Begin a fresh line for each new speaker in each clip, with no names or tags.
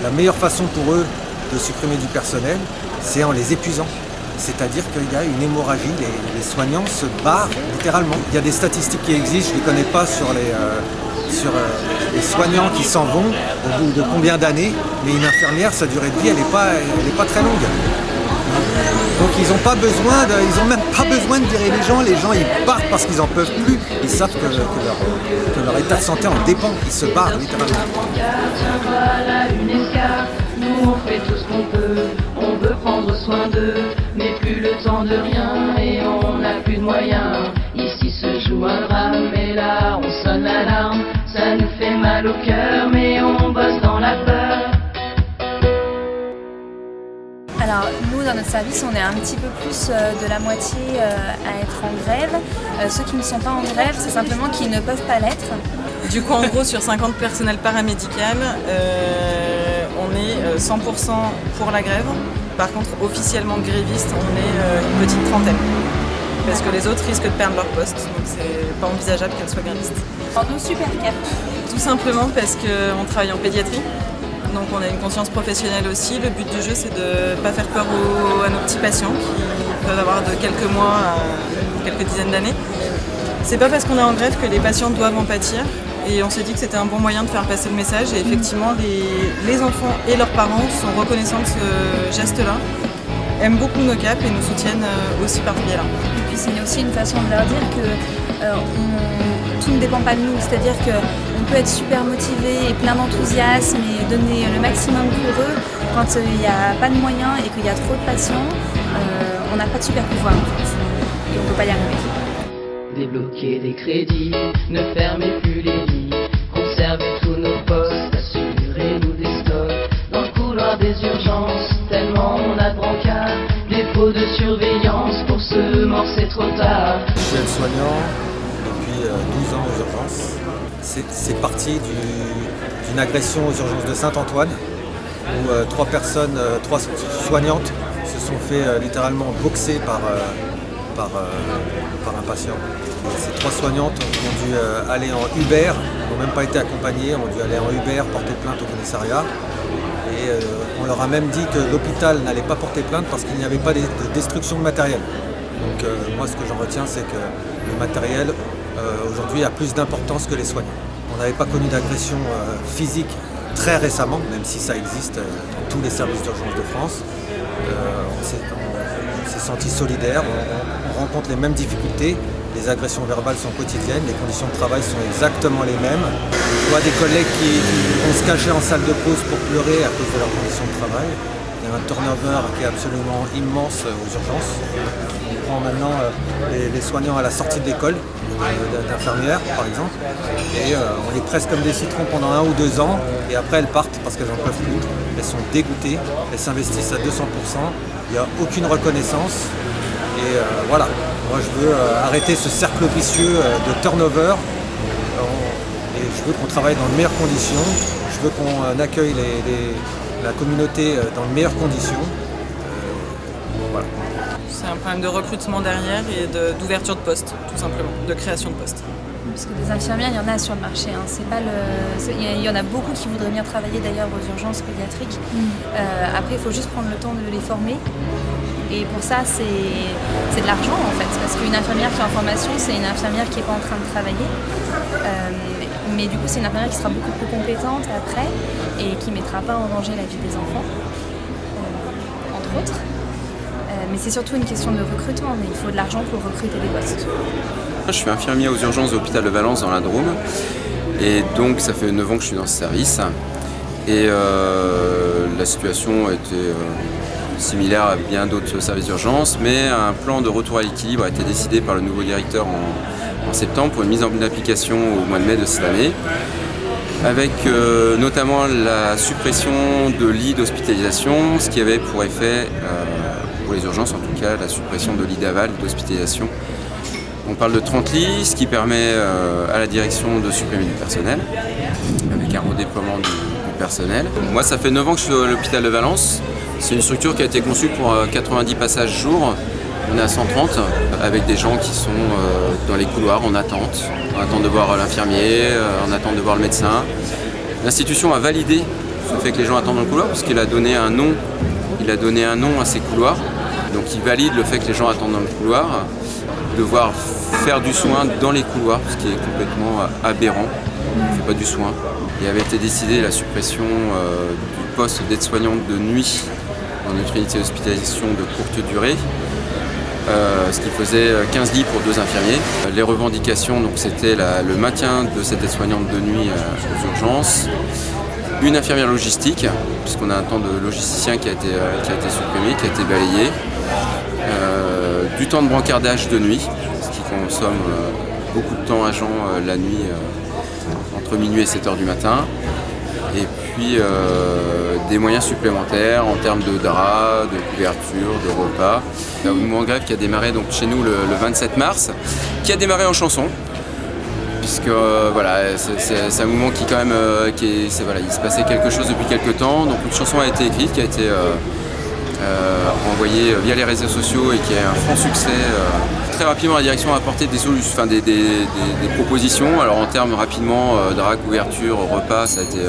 la meilleure façon pour eux de supprimer du personnel, c'est en les épuisant. C'est-à-dire qu'il y a une hémorragie, les soignants se barrent littéralement. Il y a des statistiques qui existent, je ne les connais pas sur les soignants qui s'en vont au bout de combien d'années, mais une infirmière, sa durée de vie, elle n'est pas très longue. Donc ils n'ont même pas besoin de virer les gens ils partent parce qu'ils n'en peuvent plus. Ils savent que leur état de santé en dépend, ils se barrent littéralement.
Voilà une escarpe, nous on fait tout ce qu'on peut, on veut prendre soin d'eux, mais plus le temps de rien et on n'a plus de moyens. Ici se joue un drame et là on sonne l'alarme, ça nous fait mal au cœur mais on bosse dans la peur.
Alors nous dans notre service on est un petit peu plus de la moitié à être en grève. Ceux qui ne sont pas en grève c'est simplement qu'ils ne peuvent pas l'être.
Du coup en gros sur 50 personnels paramédical, on est 100% pour la grève. Par contre officiellement gréviste on est une petite trentaine. Parce que les autres risquent de perdre leur poste, donc c'est pas envisageable qu'elles soient grévistes.
Alors nous super cap.
Tout simplement parce qu'on travaille en pédiatrie. Donc on a une conscience professionnelle aussi. Le but du jeu c'est de ne pas faire peur à nos petits patients qui peuvent avoir de quelques mois à quelques dizaines d'années. C'est pas parce qu'on est en grève que les patients doivent en pâtir. Et on s'est dit que c'était un bon moyen de faire passer le message. Et effectivement les enfants et leurs parents sont reconnaissants de ce geste-là, aiment beaucoup nos caps et nous soutiennent aussi par ce biais-là.
Et puis c'est aussi une façon de leur dire que tout ne dépend pas de nous. C'est-à-dire qu'on peut être super motivé et plein d'enthousiasme et donner le maximum pour eux. Quand il n'y a pas de moyens et qu'il y a trop de patients, on n'a pas de super pouvoir en fait. Et on ne peut pas y arriver.
Débloquer des crédits, ne fermez plus les lits, conservez tous nos postes, assurez-nous des stocks. Dans le couloir des urgences, tellement on a de brancards, défaut de surveillance, pour ce mort c'est trop tard.
Je suis aide-soignant depuis 12 ans aux urgences. C'est parti d'une agression aux urgences de Saint-Antoine, où trois soignantes se sont fait littéralement boxer par un patient. Ces trois soignantes ont dû aller en Uber, n'ont même pas été accompagnées, ont dû aller en Uber porter plainte au commissariat. Et on leur a même dit que l'hôpital n'allait pas porter plainte parce qu'il n'y avait pas de destruction de matériel. Donc moi ce que j'en retiens c'est que le matériel aujourd'hui a plus d'importance que les soignants. On n'avait pas connu d'agression physique très récemment, même si ça existe dans tous les services d'urgence de France. On s'est senti solidaire, on rencontre les mêmes difficultés, les agressions verbales sont quotidiennes, les conditions de travail sont exactement les mêmes. On voit des collègues qui vont se cacher en salle de pause pour pleurer à cause de leurs conditions de travail. Il y a un turnover qui est absolument immense aux urgences. On prend maintenant les soignants à la sortie de l'école, d'infirmières par exemple, et on les presse comme des citrons pendant 1 ou 2 ans, et après elles partent parce qu'elles n'en peuvent plus. Elles sont dégoûtées, elles s'investissent à 200%, il n'y a aucune reconnaissance, et voilà. Moi je veux arrêter ce cercle vicieux de turnover, et je veux qu'on travaille dans de meilleures conditions, je veux qu'on accueille la communauté dans de meilleures conditions. Voilà.
C'est un problème de recrutement derrière et d'ouverture de poste, tout simplement, de création de poste.
Parce que des infirmières, il y en a sur le marché. Hein. Il y en a beaucoup qui voudraient bien travailler d'ailleurs aux urgences pédiatriques. Après, il faut juste prendre le temps de les former. Et pour ça, c'est de l'argent en fait. Parce qu'une infirmière qui est en formation, c'est une infirmière qui n'est pas en train de travailler. Mais du coup, c'est une infirmière qui sera beaucoup plus compétente après et qui ne mettra pas en danger la vie des enfants, entre autres. Mais c'est surtout une question de recrutement, mais il faut de l'argent pour recruter des postes.
Je suis infirmier aux urgences de l'hôpital de Valence dans la Drôme, et donc ça fait 9 ans que je suis dans ce service. Et la situation était similaire à bien d'autres services d'urgence, mais un plan de retour à l'équilibre a été décidé par le nouveau directeur en septembre pour une mise en application au mois de mai de cette année, avec notamment la suppression de lits d'hospitalisation, ce qui avait pour effet, pour les urgences en tout cas, la suppression de lits d'aval d'hospitalisation. On parle de 30 lits, ce qui permet à la direction de supprimer du personnel, avec un redéploiement du personnel. Moi, ça fait 9 ans que je suis à l'hôpital de Valence. C'est une structure qui a été conçue pour 90 passages jour. On est à 130, avec des gens qui sont dans les couloirs en attente de voir l'infirmier, en attente de voir le médecin. L'institution a validé ce fait que les gens attendent dans le couloir, parce qu'il a donné un nom. Il a donné un nom à ces couloirs. Donc il valide le fait que les gens attendent dans le couloir, devoir faire du soin dans les couloirs, ce qui est complètement aberrant. On ne fait pas du soin. Il avait été décidé la suppression du poste d'aide-soignante de nuit dans notre unité d'hospitalisation de courte durée, ce qui faisait 15 lits pour 2 infirmiers. Les revendications, donc, c'était le maintien de cette aide-soignante de nuit aux urgences, une infirmière logistique, puisqu'on a un temps de logisticien qui a été supprimé, qui a été balayé, du temps de brancardage de nuit, ce qui consomme beaucoup de temps agent la nuit entre minuit et 7h du matin, et puis des moyens supplémentaires en termes de draps, de couverture, de repas. Il y a un mouvement de grève qui a démarré donc, chez nous le 27 mars, qui a démarré en chanson, puisque voilà, c'est un mouvement qui quand même, il se passait quelque chose depuis quelques temps, donc une chanson a été écrite, qui a été envoyée via les réseaux sociaux et qui a un franc succès. Très rapidement, la direction a apporté des solutions, enfin des propositions. Alors en termes rapidement, drap, couverture, repas, ça a été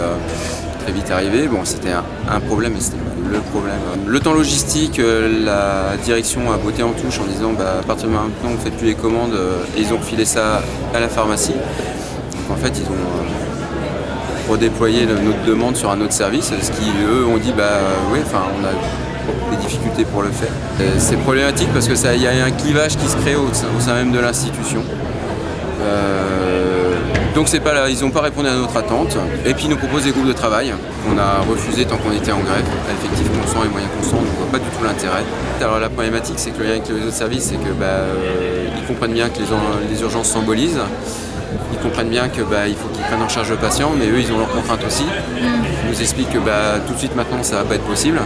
très vite arrivé. Bon, c'était un problème, mais c'était le problème. Le temps logistique, la direction a botté en touche en disant à partir de maintenant, on ne fait plus les commandes, et ils ont refilé ça à la pharmacie. Donc en fait, ils ont redéployé notre demande sur un autre service, ce qui, eux, ont dit oui, on a des difficultés pour le faire. C'est problématique parce qu'il y a un clivage qui se crée au sein même de l'institution. Donc c'est pas là, ils n'ont pas répondu à notre attente. Et puis ils nous proposent des groupes de travail qu'on a refusé tant qu'on était en grève. Effectif constant et moyens constants, on ne voit pas du tout l'intérêt. Alors la problématique, c'est que le lien avec les autres services, c'est que ils comprennent bien que les urgences s'embolisent. Ils comprennent bien qu'il faut qu'ils prennent en charge le patient, mais eux ils ont leurs contraintes aussi. Ils nous expliquent que tout de suite maintenant ça ne va pas être possible.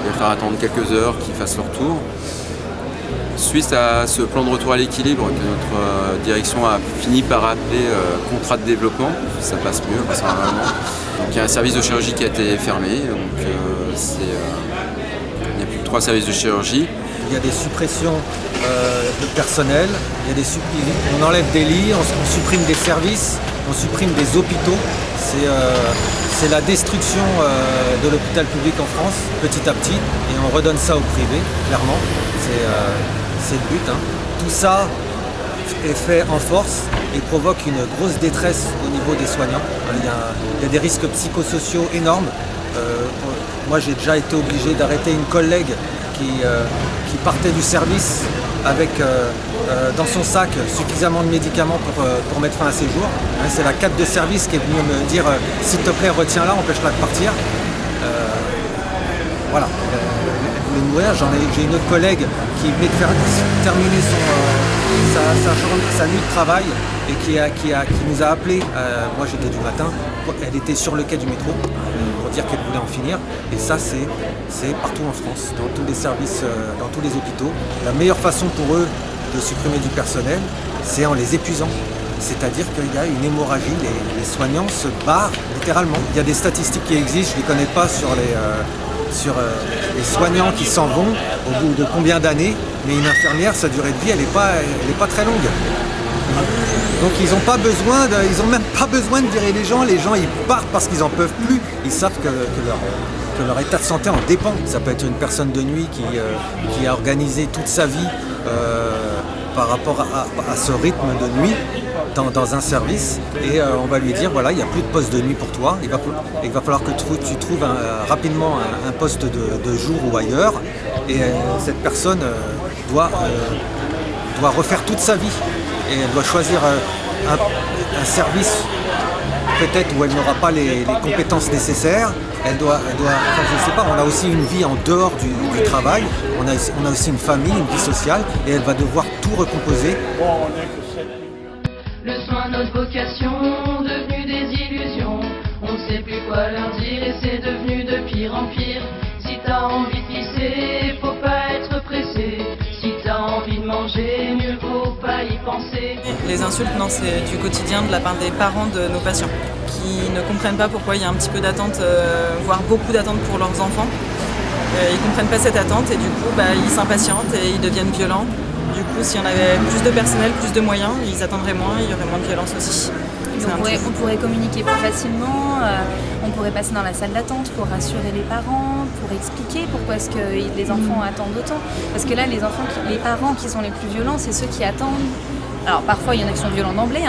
Il va falloir attendre quelques heures qu'ils fassent leur tour. Suite à ce plan de retour à l'équilibre que notre direction a fini par appeler contrat de développement, ça passe mieux normalement. Donc il y a un service de chirurgie qui a été fermé, donc il n'y a plus que 3 services de chirurgie.
Il y a des suppressions de personnel, on enlève des lits, on supprime des services, on supprime des hôpitaux. C'est la destruction de l'hôpital public en France, petit à petit, et on redonne ça au privé, clairement. C'est le but. Tout ça est fait en force et provoque une grosse détresse au niveau des soignants. Il y a des risques psychosociaux énormes. Moi, j'ai déjà été obligé d'arrêter une collègue qui partait du service avec dans son sac suffisamment de médicaments pour mettre fin à ses jours. C'est la cadre de service qui est venue me dire s'il te plaît, retiens-la, empêche-la de partir. Voilà. Elle voulait mourir. J'ai une autre collègue qui venait de terminer sa nuit de travail et qui nous a appelé. Moi, j'étais du matin. Elle était sur le quai du métro pour dire qu'elle voulait en finir. Et ça, c'est partout en France, dans tous les services, dans tous les hôpitaux. La meilleure façon pour eux de supprimer du personnel, c'est en les épuisant. C'est-à-dire qu'il y a une hémorragie, les soignants se barrent littéralement. Il y a des statistiques qui existent, je ne les connais pas sur les soignants qui s'en vont au bout de combien d'années, mais une infirmière, sa durée de vie, elle n'est pas très longue. Donc ils n'ont même pas besoin de virer les gens ils partent parce qu'ils n'en peuvent plus. Ils savent que leur état de santé en dépend. Ça peut être une personne de nuit qui a organisé toute sa vie par rapport à ce rythme de nuit dans un service, et on va lui dire voilà, il n'y a plus de poste de nuit pour toi, il va falloir que tu trouves rapidement un poste de jour ou ailleurs, et cette personne doit refaire toute sa vie, et elle doit choisir un service peut-être où elle n'aura pas les compétences nécessaires. Elle doit, je sais pas, on a aussi une vie en dehors du travail, on a aussi une famille, une vie sociale, et elle va devoir tout recomposer.
Le soin, notre vocation, devenu des illusions. On ne sait plus quoi leur dire et c'est devenu de pire en pire. Si t'as envie de pisser, faut pas être pressé. Si t'as envie de manger, mieux vaut pas y penser.
Les insultes, non, c'est du quotidien de la part des parents de nos patients qui ne comprennent pas pourquoi il y a un petit peu d'attente, voire beaucoup d'attente pour leurs enfants. Ils ne comprennent pas cette attente et du coup ils s'impatientent et ils deviennent violents. Du coup, s'il y en avait plus de personnel, plus de moyens, ils attendraient moins, il y aurait moins de violence aussi.
On pourrait communiquer plus facilement, on pourrait passer dans la salle d'attente pour rassurer les parents, pour expliquer pourquoi est-ce que les enfants attendent autant. Parce que là, les parents qui sont les plus violents, c'est ceux qui attendent. Alors parfois, il y en a qui sont violents d'emblée,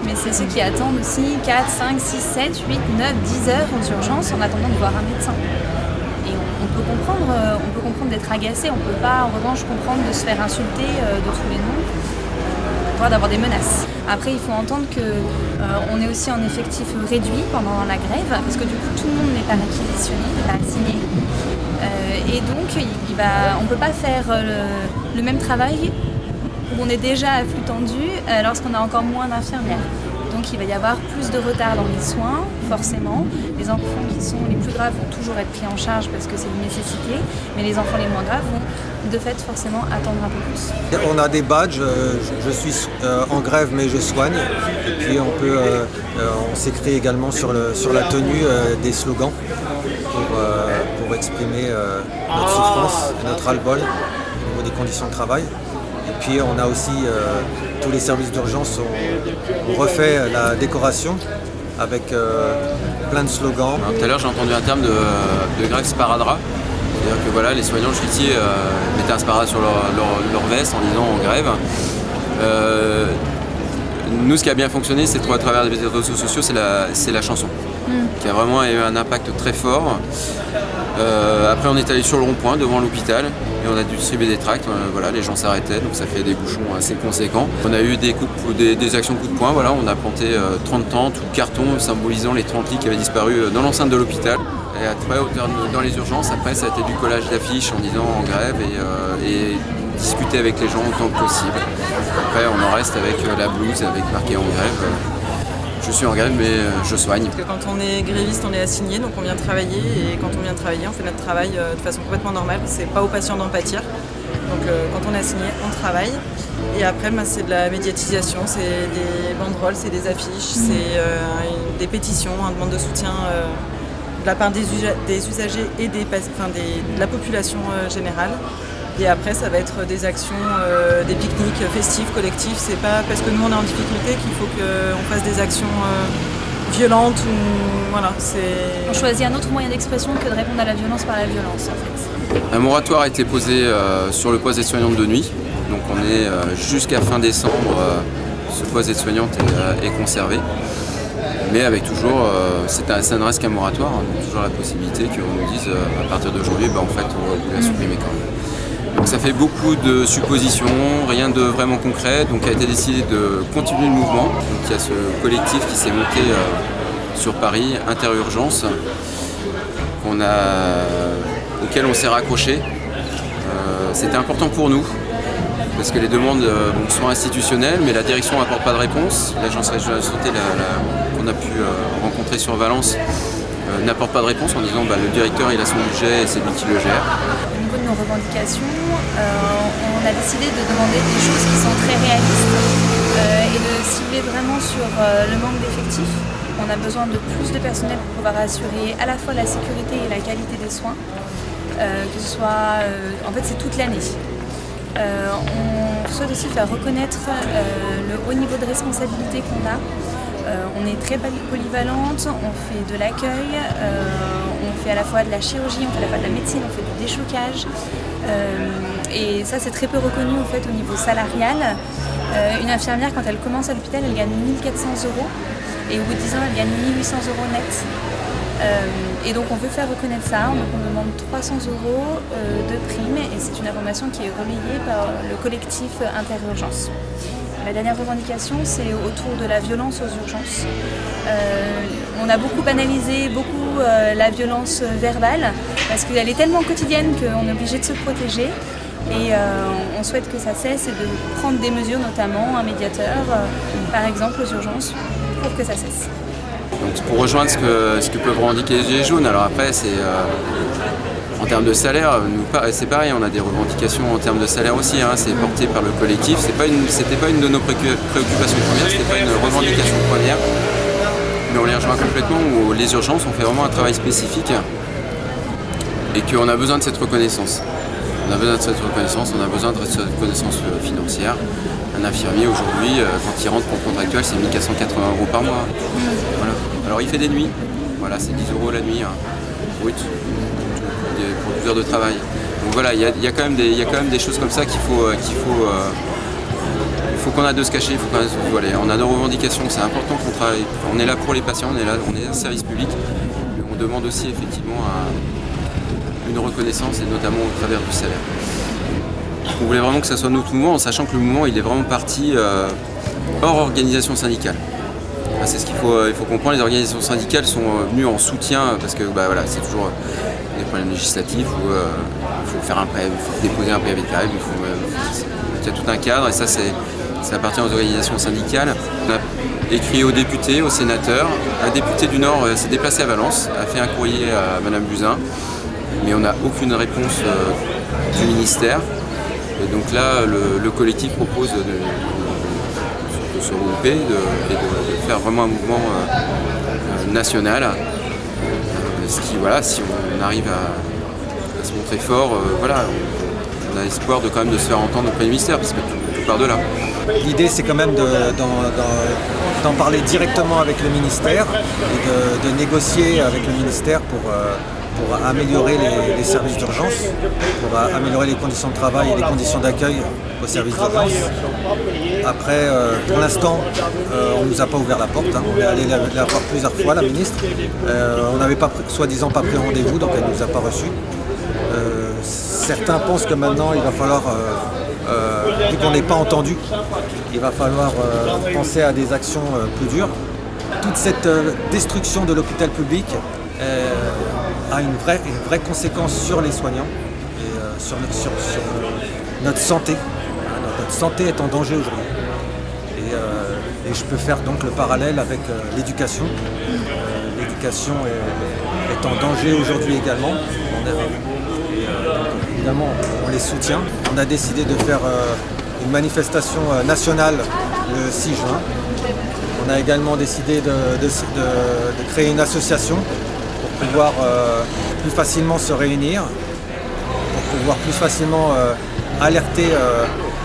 mais c'est ceux qui attendent aussi 4, 5, 6, 7, 8, 9, 10 heures aux urgences en attendant de voir un médecin. Et on peut comprendre d'être agacé, on ne peut pas en revanche comprendre de se faire insulter de tous les noms, voire d'avoir des menaces. Après, il faut entendre qu'on est aussi en effectif réduit pendant la grève, parce que du coup, tout le monde n'est pas réquisitionné, n'est pas assigné. Et donc, on ne peut pas faire le même travail où on est déjà à flux tendu lorsqu'on a encore moins d'infirmières. Donc il va y avoir plus de retard dans les soins, forcément. Les enfants qui sont les plus graves vont toujours être pris en charge parce que c'est une nécessité, mais les enfants les moins graves vont de fait forcément attendre un peu plus.
On a des badges, je suis en grève mais je soigne. Et puis on s'écrit également sur la tenue des slogans pour exprimer notre souffrance et notre ras-le-bol au niveau des conditions de travail. Et puis on a aussi tous les services d'urgence ont refait la décoration avec plein de slogans.
Alors, tout à l'heure j'ai entendu un terme de grève sparadrap. C'est-à-dire que voilà, les soignants jusqu'ici mettaient un sparadrap sur leur veste en disant en grève. Nous, ce qui a bien fonctionné, c'est à travers les réseaux sociaux, c'est la chanson, qui a vraiment eu un impact très fort. Après, on est allé sur le rond-point devant l'hôpital et on a distribué des tracts. Voilà, les gens s'arrêtaient, donc ça fait des bouchons assez conséquents. On a eu des actions coup de poing. Voilà, on a planté 30 tentes ou cartons symbolisant les 30 lits qui avaient disparu dans l'enceinte de l'hôpital. Et après, dans les urgences, après, ça a été du collage d'affiches en disant en grève et discuter avec les gens autant que possible. Après, on en reste avec la blouse, avec marqué en grève. Je suis en grève, mais je soigne.
Parce que quand on est gréviste, on est assigné, donc on vient travailler. Et quand on vient travailler, on fait notre travail de façon complètement normale. C'est pas aux patients d'en pâtir. Donc quand on est assigné, on travaille. Et après, c'est de la médiatisation, c'est des banderoles, c'est des affiches, c'est des pétitions, une demande de soutien de la part des usagers et de la population générale. Et après, ça va être des actions, des pique-niques festifs, collectifs. C'est pas parce que nous, on est en difficulté qu'il faut qu'on fasse des actions violentes ou... Voilà,
on choisit un autre moyen d'expression que de répondre à la violence par la violence, en fait.
Un moratoire a été posé sur le poste d'aide-soignante de nuit. Donc on est jusqu'à fin décembre, ce poste d'aide-soignante est conservé. Mais avec toujours, ça ne reste qu'un moratoire, hein, donc toujours la possibilité qu'on nous dise à partir d'aujourd'hui, en fait, on va vous la supprimer quand même. Donc ça fait beaucoup de suppositions, rien de vraiment concret, donc il a été décidé de continuer le mouvement. Donc il y a ce collectif qui s'est monté sur Paris, Interurgence, auquel on s'est raccroché. C'était important pour nous, parce que les demandes sont institutionnelles, mais la direction n'apporte pas de réponse. L'agence régionale de santé qu'on a pu rencontrer sur Valence n'apporte pas de réponse en disant le directeur il a son budget et c'est lui qui le gère.
Au niveau de nos revendications, on a décidé de demander des choses qui sont très réalistes et de cibler vraiment sur le manque d'effectifs. On a besoin de plus de personnel pour pouvoir assurer à la fois la sécurité et la qualité des soins, que ce soit, en fait c'est toute l'année. On souhaite aussi faire reconnaître le haut niveau de responsabilité qu'on a. On est très polyvalente, on fait de l'accueil, on fait à la fois de la chirurgie, on fait à la fois de la médecine, on fait du déchocage. Et ça c'est très peu reconnu en fait au niveau salarial. Une infirmière quand elle commence à l'hôpital elle gagne 1 400 € et au bout de 10 ans elle gagne 1 800 € net. Et donc on veut faire reconnaître ça, donc on demande 300 € de prime et c'est une information qui est relayée par le collectif Interurgence. La dernière revendication, c'est autour de la violence aux urgences. On a beaucoup banalisé la violence verbale parce qu'elle est tellement quotidienne qu'on est obligé de se protéger. Et on souhaite que ça cesse et de prendre des mesures, notamment un médiateur, par exemple aux urgences, pour que ça cesse.
Donc pour rejoindre ce que peuvent revendiquer les Gilets jaunes, alors après c'est... En termes de salaire, c'est pareil, on a des revendications en termes de salaire aussi, c'est porté par le collectif. C'était pas une de nos préoccupations premières, c'était pas une revendication première, mais on les rejoint complètement où les urgences ont fait vraiment un travail spécifique et qu'on a besoin de cette reconnaissance. On a besoin de cette reconnaissance financière Un infirmier aujourd'hui, quand il rentre pour contractuel, c'est 1 480 € par mois. Voilà. Alors il fait des nuits, voilà, c'est 10 € la nuit, brut, pour 12 heures de travail. Donc voilà, il y a quand même des choses comme ça qu'il faut qu'on a de se cacher, voilà, on a nos revendications, c'est important qu'on travaille. On est là pour les patients, on est un service public, mais on demande aussi effectivement une reconnaissance et notamment au travers du salaire. On voulait vraiment que ça soit notre mouvement, en sachant que le mouvement il est vraiment parti hors organisation syndicale. C'est ce qu'il faut comprendre. Les organisations syndicales sont venues en soutien parce que voilà, c'est toujours des problèmes législatifs où il faut faire il faut déposer un préavis de grève, il y a tout un cadre et ça appartient aux organisations syndicales. On a écrit aux députés, aux sénateurs. Un député du Nord s'est déplacé à Valence, a fait un courrier à Madame Buzyn, mais on n'a aucune réponse du ministère. Et donc là, le collectif propose de se regrouper et de faire vraiment un mouvement national. Ce qui, voilà, si on arrive à se montrer fort, voilà, on a espoir de quand même de se faire entendre auprès du ministère, parce que tout part de là.
L'idée, c'est quand même d'en parler directement avec le ministère et de négocier avec le ministère pour améliorer les services d'urgence, pour améliorer les conditions de travail et les conditions d'accueil aux services d'urgence. Après, pour l'instant, on ne nous a pas ouvert la porte. On est allé la voir plusieurs fois, la ministre. On n'avait soi-disant pas pris rendez-vous, donc elle ne nous a pas reçus. Certains pensent que maintenant, il va falloir, vu qu'on n'est pas entendu, il va falloir penser à des actions plus dures. Toute cette destruction de l'hôpital public a une vraie conséquence sur les soignants et sur notre santé. Notre santé est en danger aujourd'hui. Et je peux faire donc le parallèle avec l'éducation. L'éducation est en danger aujourd'hui également. Donc, évidemment, on les soutient. On a décidé de faire une manifestation nationale le 6 juin. On a également décidé de créer une association pour pouvoir plus facilement se réunir, pour pouvoir plus facilement alerter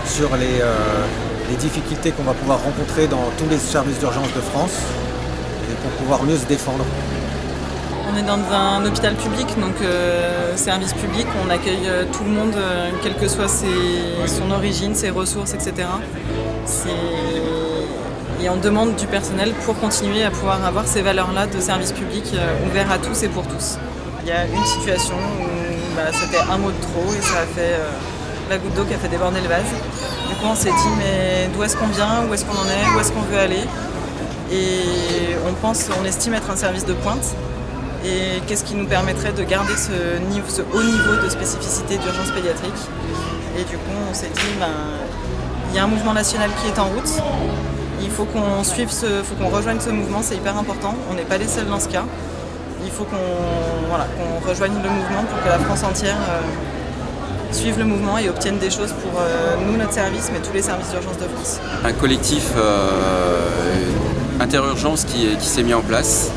sur les difficultés qu'on va pouvoir rencontrer dans tous les services d'urgence de France et pour pouvoir mieux se défendre.
On est dans un hôpital public, donc service public, on accueille tout le monde, quelle que soit son origine, ses ressources, etc. Et on demande du personnel pour continuer à pouvoir avoir ces valeurs-là de service public ouvert à tous et pour tous. Il y a une situation où c'était un mot de trop et ça a fait la goutte d'eau qui a fait déborder le vase. Du coup on s'est dit mais d'où est-ce qu'on vient, où est-ce qu'on en est, où est-ce qu'on veut aller. Et on estime être un service de pointe. Et qu'est-ce qui nous permettrait de garder ce haut niveau de spécificité d'urgence pédiatrique. Et du coup on s'est dit il y a un mouvement national qui est en route. Il faut qu'on rejoigne ce mouvement, c'est hyper important. On n'est pas les seuls dans ce cas. Il faut qu'on rejoigne le mouvement pour que la France entière suive le mouvement et obtienne des choses pour nous, notre service, mais tous les services d'urgence de France.
Un collectif interurgence qui s'est mis en place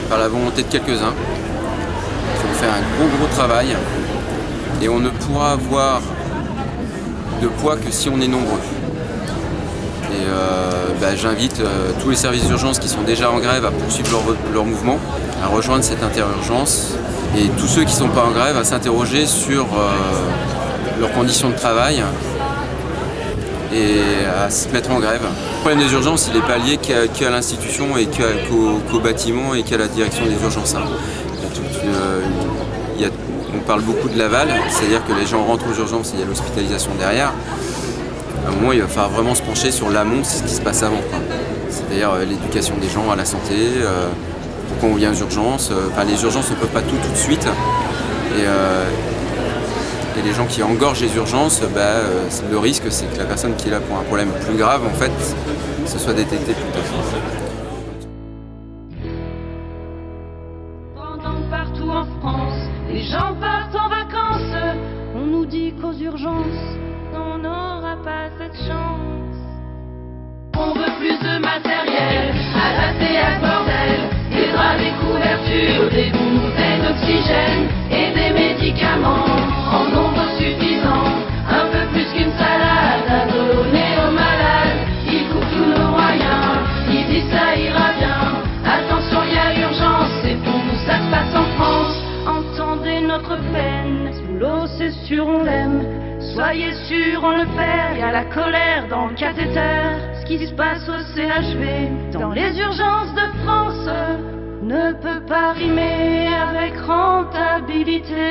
par la volonté de quelques-uns qui ont fait un gros travail et on ne pourra avoir de poids que si on est nombreux. Et j'invite tous les services d'urgence qui sont déjà en grève à poursuivre leur mouvement, à rejoindre cette interurgence et tous ceux qui ne sont pas en grève à s'interroger sur leurs conditions de travail et à se mettre en grève. Le problème des urgences, il n'est pas lié qu'à l'institution et qu'au bâtiment et qu'à la direction des urgences. On parle beaucoup de l'aval, c'est-à-dire que les gens rentrent aux urgences et il y a l'hospitalisation derrière. À un moment, il va falloir vraiment se pencher sur l'amont, c'est ce qui se passe avant. C'est-à-dire l'éducation des gens à la santé, pourquoi on vient aux urgences. Les urgences ne peuvent pas tout de suite. Et les gens qui engorgent les urgences, le risque, c'est que la personne qui est là pour un problème plus grave, en fait, ce soit détecté plus tôt.
Pendant partout en France, les gens partent en vacances. On nous dit qu'aux urgences, on n'aura pas cette chance. On veut plus de matériel, à la théâtre bordel, des draps, des couvertures, des bouteilles d'oxygène et des médicaments en nombre suffisant, un peu plus qu'une salade à donner aux malades. peine. Ce boulot, c'est sûr, on l'aime. Soyez sûr, on le perd. Y a la colère dans le cathéter. Ce qui se passe au CHV, dans les urgences de France, ne peut pas rimer avec rentabilité.